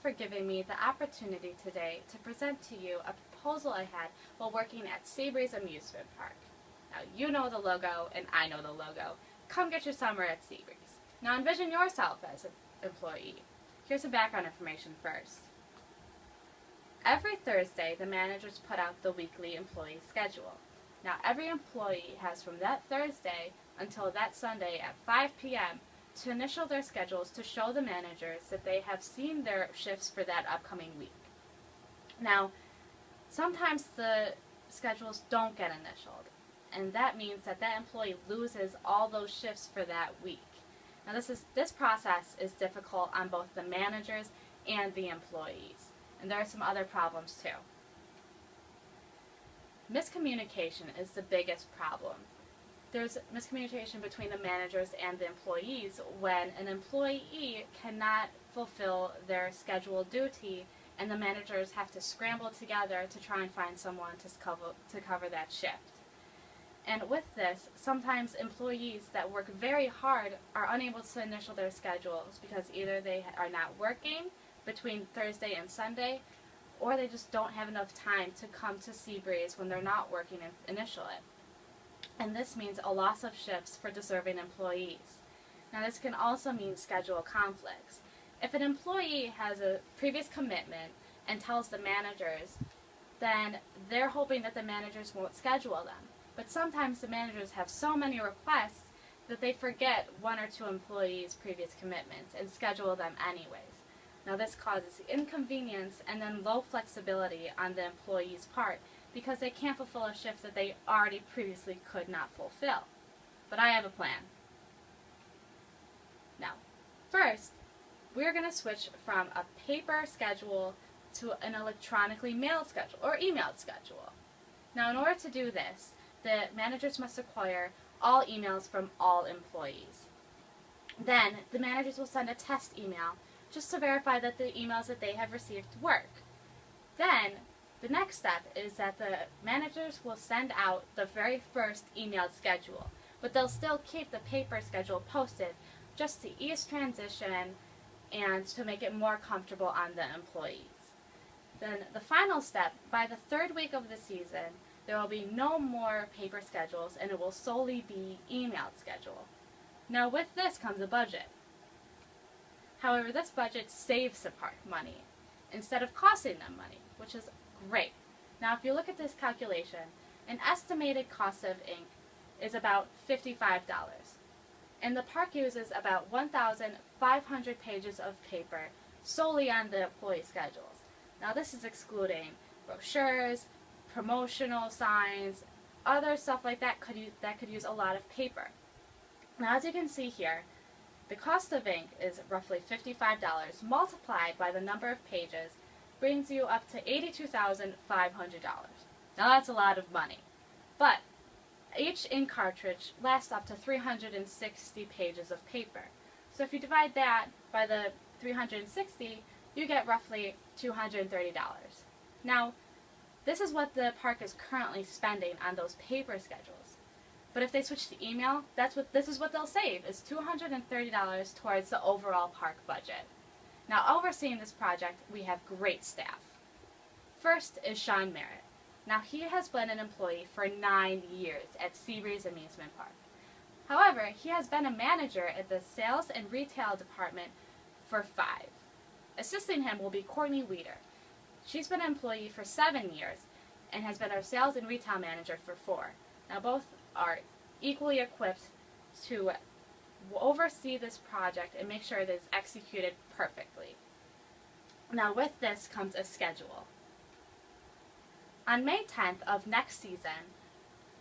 for giving me the opportunity today to present to you a proposal I had while working at Seabreeze Amusement Park. Now, you know the logo, and I know the logo. Come get your summer at Seabreeze. Now, envision yourself as an employee. Here's some background information first. Every Thursday, the managers put out the weekly employee schedule. Now, every employee has from that Thursday until that Sunday at 5 p.m. to initial their schedules to show the managers that they have seen their shifts for that upcoming week. Now, sometimes the schedules don't get initialed, and that means that that employee loses all those shifts for that week. Now, this process is difficult on both the managers and the employees, and there are some other problems too. Miscommunication is the biggest problem. There's miscommunication between the managers and the employees when an employee cannot fulfill their scheduled duty and the managers have to scramble together to try and find someone to cover that shift. And with this, sometimes employees that work very hard are unable to initial their schedules because either they are not working between Thursday and Sunday, or they just don't have enough time to come to Seabreeze when they're not working and initial it. And this means a loss of shifts for deserving employees. Now, this can also mean schedule conflicts. If an employee has a previous commitment and tells the managers, then they're hoping that the managers won't schedule them. But sometimes the managers have so many requests that they forget one or two employees' previous commitments and schedule them anyways. Now, this causes inconvenience and then low flexibility on the employee's part because they can't fulfill a shift that they already previously could not fulfill. But I have a plan. Now, first, we're going to switch from a paper schedule to an electronically mailed schedule or emailed schedule. Now, in order to do this, the managers must acquire all emails from all employees. Then, the managers will send a test email just to verify that the emails that they have received work. Then, the next step is that the managers will send out the very first emailed schedule, but they'll still keep the paper schedule posted just to ease transition and to make it more comfortable on the employees. Then the final step, by the third week of the season, there will be no more paper schedules and it will solely be emailed schedule. Now, with this comes a budget. However, this budget saves the park money instead of costing them money, which is great. Now, if you look at this calculation, an estimated cost of ink is about $55, and the park uses about 1,500 pages of paper solely on the employee schedules. Now, this is excluding brochures, promotional signs, other stuff like that could use a lot of paper. Now, as you can see here, the cost of ink is roughly $55 multiplied by the number of pages brings you up to $82,500. Now, that's a lot of money, but each ink cartridge lasts up to 360 pages of paper. So if you divide that by the 360, you get roughly $230. Now, this is what the park is currently spending on those paper schedules. But if they switch to email, this is what they'll save, is $230 towards the overall park budget. Now, overseeing this project, we have great staff. First is Sean Merritt. Now, he has been an employee for 9 years at Seabreeze Amusement Park. However, he has been a manager at the sales and retail department for 5. Assisting him will be Courtney Weeder. She's been an employee for 7 years and has been our sales and retail manager for 4. Now, both are equally equipped to oversee this project and make sure it is executed perfectly. Now, with this comes a schedule. On May 10th of next season,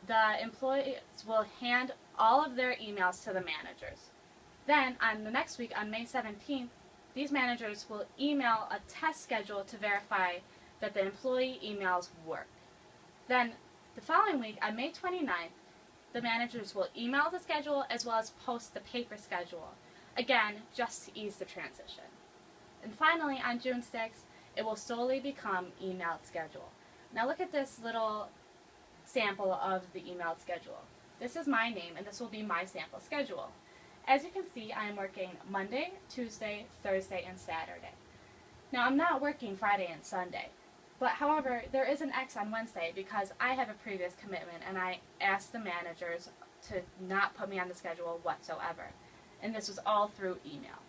the employees will hand all of their emails to the managers. Then, on the next week, on May 17th, these managers will email a test schedule to verify that the employee emails work. Then, the following week, on May 29th, the managers will email the schedule as well as post the paper schedule, again, just to ease the transition. And finally, on June 6th, it will solely become emailed schedule. Now look at this little sample of the emailed schedule. This is my name, and this will be my sample schedule. As you can see, I am working Monday, Tuesday, Thursday, and Saturday. Now, I'm not working Friday and Sunday, but however, there is an X on Wednesday because I have a previous commitment and I asked the managers to not put me on the schedule whatsoever. And this was all through email.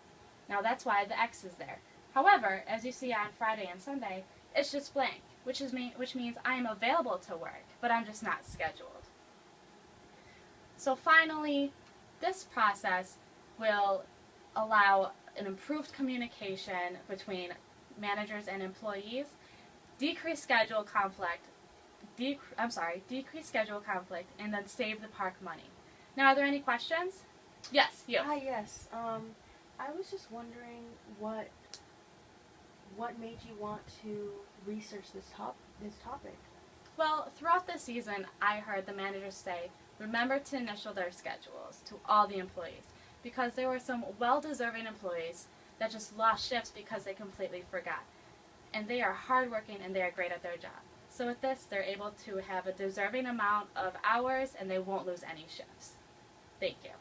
Now, that's why the X is there. However, as you see on Friday and Sunday, it's just blank, which means I am available to work, but I'm just not scheduled. So finally, this process will allow an improved communication between managers and employees, decrease schedule conflict, and then save the park money. Now, are there any questions? Yes, you. Yes. I was just wondering what made you want to research this topic. Well, throughout the season, I heard the managers say, remember to initial their schedules to all the employees, because there were some well-deserving employees that just lost shifts because they completely forgot. And they are hardworking and they are great at their job. So with this, they're able to have a deserving amount of hours and they won't lose any shifts. Thank you.